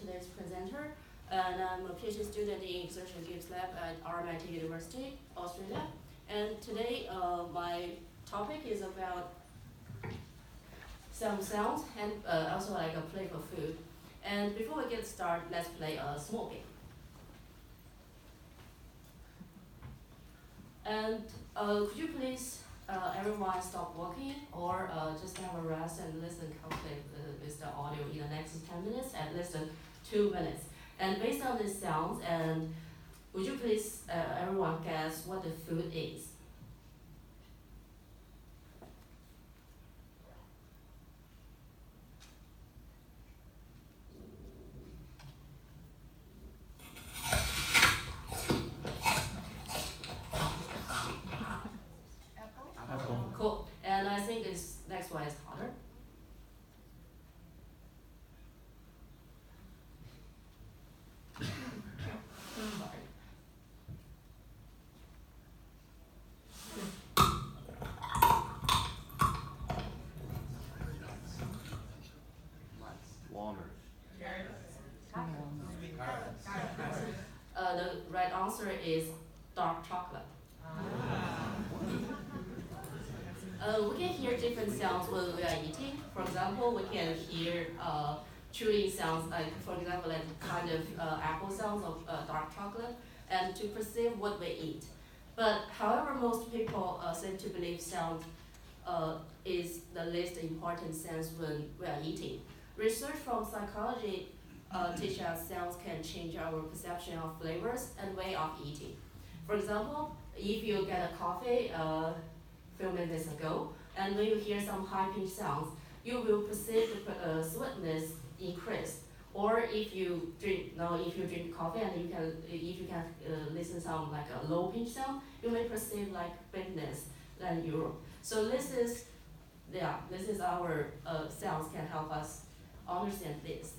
today's presenter, and I'm a PhD student in Exertion Gibbs Lab at RMIT University, Australia. And today, my topic is about some sounds and also like a playful food. And before we get started, let's play a small game. And could you please, everyone stop walking or just have a rest and listen carefully with the audio in the next 10 minutes, at least 2 minutes. And based on these sounds, and would you please, everyone guess what the food is? Cool. And I think this next one is harder. Sorry. Water. The right answer is dark chocolate. We can hear different sounds when we are eating. For example, we can hear chewing sounds, like for example, like kind of apple sounds of dark chocolate, and to perceive what we eat. But however, most people seem to believe sound is the least important sense when we are eating. Research from psychology teaches us sounds can change our perception of flavors and way of eating. For example, if you get a coffee few minutes ago, and when you hear some high-pitched sounds, you will perceive the sweetness increase. Or if you drink coffee and if you can listen some like a low-pitched sound, you may perceive like bitterness than Europe. So this is our sounds can help us understand this.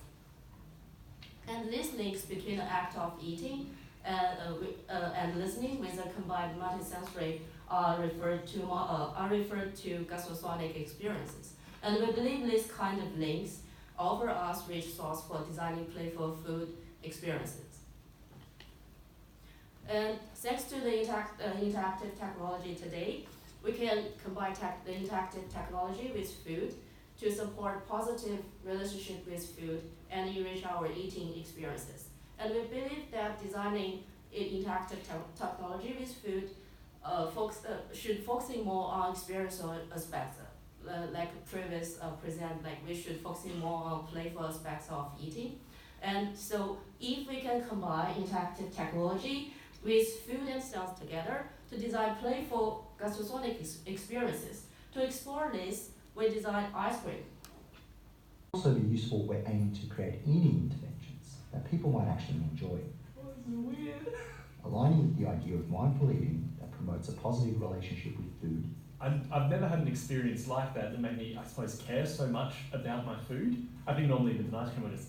And this links between the act of eating and listening with a combined multisensory are referred to Gustosonic experiences. And we believe this kind of links offer us rich source for designing playful food experiences. And thanks to the interactive technology today, we can combine the interactive technology with food to support positive relationship with food and enrich our eating experiences. And we believe that designing interactive technology with food should focusing more on experiential aspects. Like previous present, like we should focusing more on playful aspects of eating. And so if we can combine interactive technology with food and sounds together to design playful gustosonic experiences. To explore this, we design ice cream. Also be useful, we're aiming to create eating interventions that people might actually enjoy. Oh, this is weird. Aligning with the idea of mindful eating that promotes a positive relationship with food. I've never had an experience like that made me, I suppose, care so much about my food. I think normally with an ice cream I just,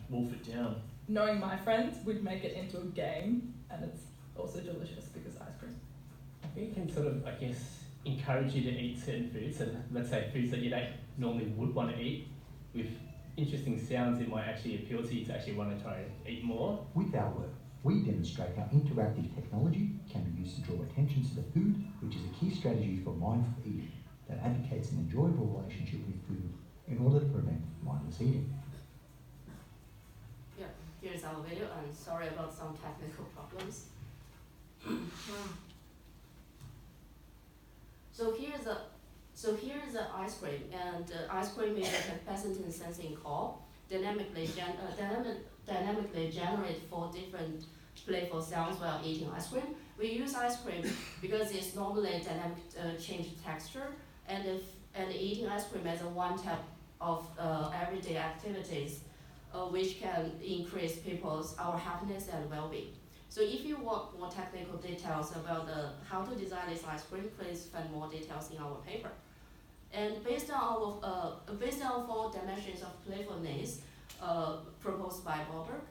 wolf it down. Knowing my friends would make it into a game, and it's also delicious because ice cream. I think it can sort of, encourage you to eat certain foods, and let's say foods that you don't normally would want to eat. With interesting sounds, it might actually appeal to you to actually want to try and eat more. With our work, we demonstrate how interactive technology can be used to draw attention to the food, which is a key strategy for mindful eating that advocates an enjoyable relationship with food in order to prevent mindless eating. Yeah, here's our video, and sorry about some technical problems. So here's the ice cream, and ice cream is a capacitance sensing core, dynamically generate 4 different playful sounds while eating ice cream. We use ice cream because it's normally dynamic change texture, and eating ice cream as a one type of everyday activities, which can increase our happiness and well-being. So if you want more technical details about how to design this ice cream, please find more details in our paper. And based on 4 dimensions of playfulness proposed by Boberg,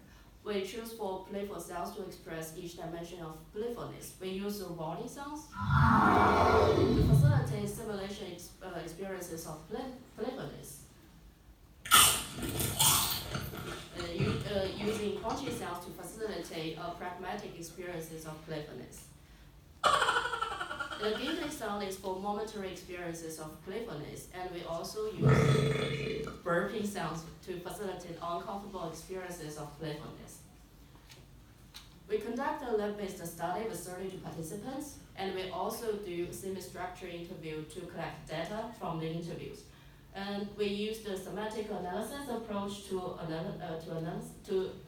we choose 4 playful sounds to express each dimension of playfulness. We use warning sounds to facilitate simulation experiences of playfulness. using punchy sounds to facilitate pragmatic experiences of playfulness. The gameplay sound is for momentary experiences of playfulness, and we also use burping sounds to facilitate uncomfortable experiences of playfulness. We conduct a lab-based study with 32 participants, and we also do semi-structured interview to collect data from the interviews. And we use the semantic analysis approach to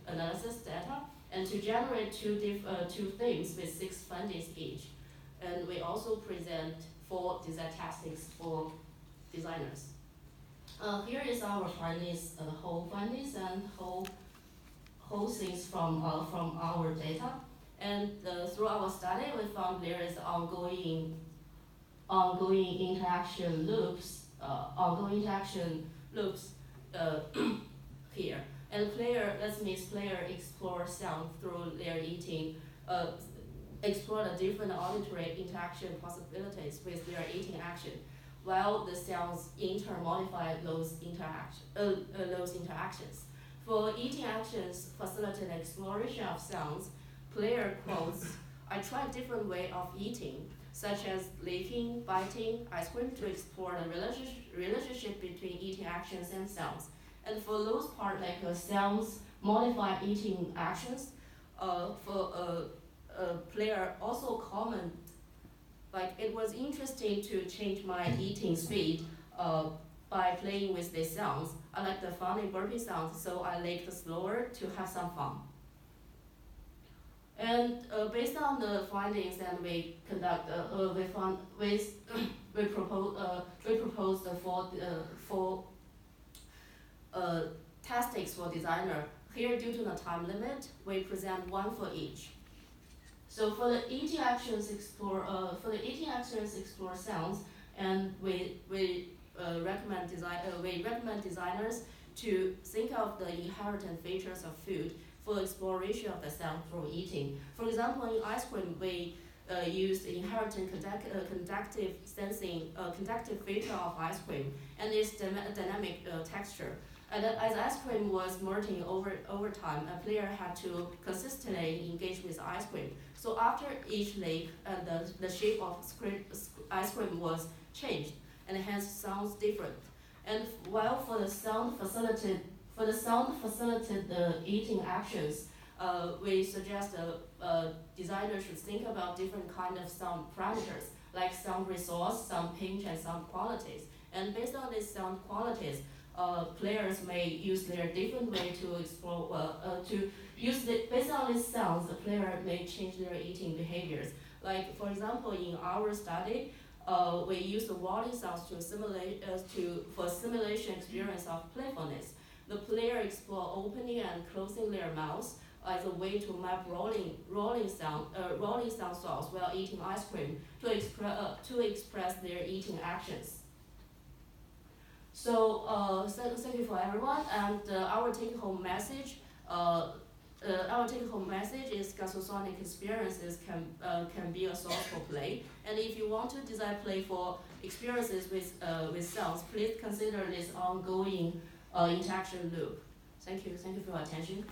analysis data and to generate two themes with 6 findings each. And we also present 4 design tactics for designers. Here is our findings, whole findings and whole things from our data. And through our study, we found there is ongoing interaction loops here. And that means player explore sound through their eating, explore the different auditory interaction possibilities with their eating action, while the sounds in turn modify those interactions. For eating actions, facilitate exploration of sounds, player quotes, I tried different way of eating, such as licking, biting, ice cream to explore the relationship between eating actions and sounds. And for those part like sounds modify eating actions, player also comment, like it was interesting to change my eating speed by playing with the sounds. I like the funny burping sounds, so I licked slower to have some fun. And based on the findings that we conduct, we proposed the 4 tactics for designer. Here, due to the time limit, we present 1 for each. So for the eating actions, explore sounds, and we recommend designers to think of the inherent features of food for exploration of the sound through eating. For example, in ice cream, we used the inherent conductive feature of ice cream and its dynamic texture. And as ice cream was melting over time, a player had to consistently engage with ice cream. So after each lick, the shape of ice cream was changed, and hence sounds different. And while for the sound facilitated the eating actions, we suggest designers should think about different kind of sound parameters, like sound resource, sound pitch, and sound qualities. And based on these sound qualities, players may use their different way to explore, based on these sounds, the player may change their eating behaviors. Like, for example, in our study, we use the walling sounds for simulation experience of playfulness. The player explore opening and closing their mouths as a way to map rolling sound source while eating ice cream to express their eating actions. So thank you for everyone, and our take-home message. Is Gustosonic experiences can be a source for play, and if you want to design playful experiences with sounds, please consider this ongoing interaction loop. Thank you for your attention.